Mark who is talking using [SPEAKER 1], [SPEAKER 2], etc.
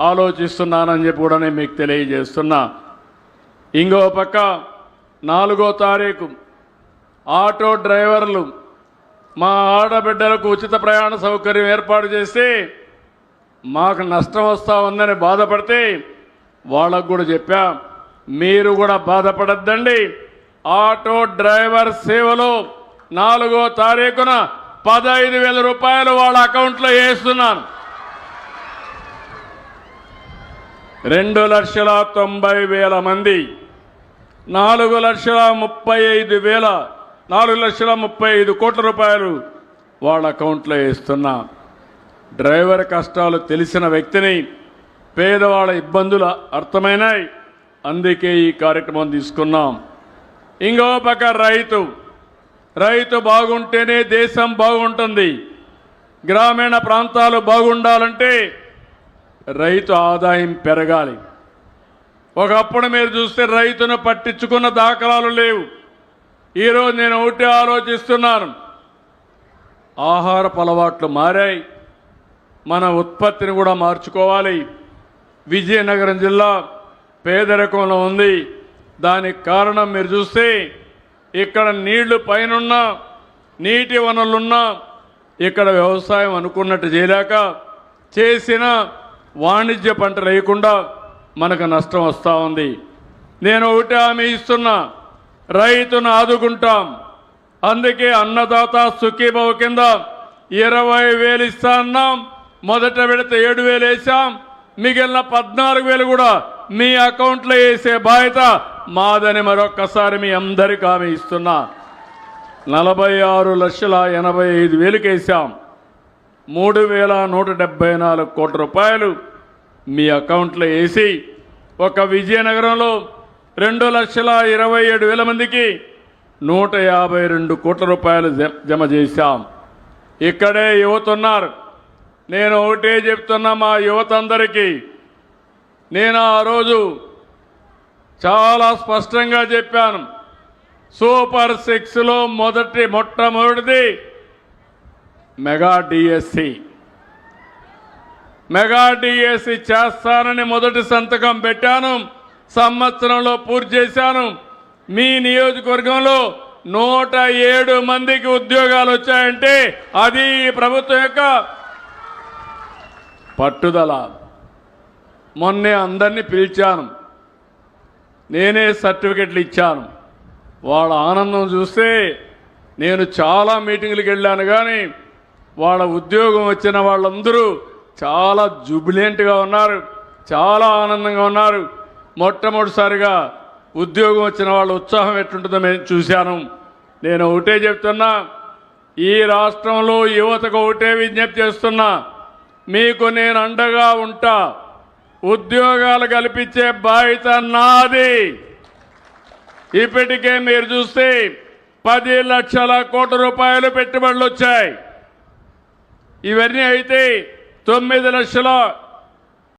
[SPEAKER 1] ఆలోచిస్తున్నానని చెప్పి కూడా నేను మీకు తెలియజేస్తున్నా. ఇంకో పక్క 4వ తారీఖు ఆటో డ్రైవర్లు మా ఆడబిడ్డలకు ఉచిత ప్రయాణ సౌకర్యం ఏర్పాటు చేస్తే మాకు నష్టం వస్తూ ఉందని బాధపడితే వాళ్ళకు కూడా చెప్పా, మీరు కూడా బాధపడద్దండి. ఆటో డ్రైవర్ సేవలో 4వ తారీఖున 15,000 రూపాయలు వాళ్ళ అకౌంట్లో వేస్తున్నాను. 2,90,000 మంది 4,35,000 కోట్ల రూపాయలు వాళ్ళ అకౌంట్లో వేస్తున్నా. డ్రైవర్ కష్టాలు తెలిసిన వ్యక్తిని, పేదవాళ్ళ ఇబ్బందులు అర్థమైనాయి, అందుకే ఈ కార్యక్రమం తీసుకున్నాం. ఇంకో పక్క రైతు బాగుంటేనే దేశం బాగుంటుంది. గ్రామీణ ప్రాంతాలు బాగుండాలంటే రైతు ఆదాయం పెరగాలి. ఒకప్పుడు మీరు చూస్తే రైతును పట్టించుకున్న దాఖలాలు లేవు. ఈరోజు నేను ఒకటి ఆలోచిస్తున్నాను, ఆహారపు అలవాట్లు మారాయి, మన ఉత్పత్తిని కూడా మార్చుకోవాలి. విజయనగరం జిల్లా పేదరికంలో ఉంది. దానికి కారణం మీరు చూస్తే ఇక్కడ నీళ్లు పైనున్నా, నీటి వనరులున్నా ఇక్కడ వ్యవసాయం అనుకున్నట్టు చేయలేక చేసిన వాణిజ్య పంటలు వేయకుండా మనకు నష్టం వస్తూ ఉంది. నేను ఒకటి హామీ ఇస్తున్నా, రైతును ఆదుకుంటాం. అందుకే అన్నదాత సుఖీభవ కింద 20,000 ఇస్తా అన్నాం. మొదట విడత 7,000 వేసాం. మిగిలిన 14,000 కూడా మీ అకౌంట్లో వేసే బాధ్యత మాదని మరొక్కసారి మీ అందరికీ హామీ ఇస్తున్నా. 46,85,000 వేసాం. 3,174 కోట్ల రూపాయలు మీ అకౌంట్లో వేసి ఒక విజయనగరంలో 2,27,000 మందికి 152 కోట్ల రూపాయలు జమ చేశాం. ఇక్కడే యువత ఉన్నారు. నేను ఒకటే చెప్తున్నా మా యువత అందరికీ, నేను ఆ రోజు చాలా స్పష్టంగా చెప్పాను, సూపర్ 6లో మొట్టమొదటిది మెగా డిఎస్సి చేస్తానని మొదటి సంతకం పెట్టాను. సంవత్సరంలో పూర్తి చేశాను. మీ నియోజకవర్గంలో 107 మందికి ఉద్యోగాలు వచ్చాయంటే అది ఈ ప్రభుత్వం యొక్క పట్టుదల. మొన్నే అందరినీ పిలిచాను, నేనే సర్టిఫికెట్లు ఇచ్చాను. వాళ్ళ ఆనందం చూస్తే నేను చాలా మీటింగ్లకు వెళ్ళాను, కానీ వాళ్ళ ఉద్యోగం వచ్చిన వాళ్ళందరూ చాలా జుబిలెంట్గా ఉన్నారు, చాలా ఆనందంగా ఉన్నారు. మొట్టమొదటిసారిగా ఉద్యోగం వచ్చిన వాళ్ళ ఉత్సాహం ఎట్లుంటుందో నేను చూశాను. నేను ఒకటే చెప్తున్నా, ఈ రాష్ట్రంలో యువతకు ఒకటే విజ్ఞప్తి చేస్తున్నా, మీకు నేను అండగా ఉంటా. ఉద్యోగాలు కల్పించే బాధ్యత నాది. ఇప్పటికే మీరు చూస్తే 10 లక్షల కోట్ల రూపాయలు పెట్టుబడులు వచ్చాయి. ఇవన్నీ అయితే 9 లక్షల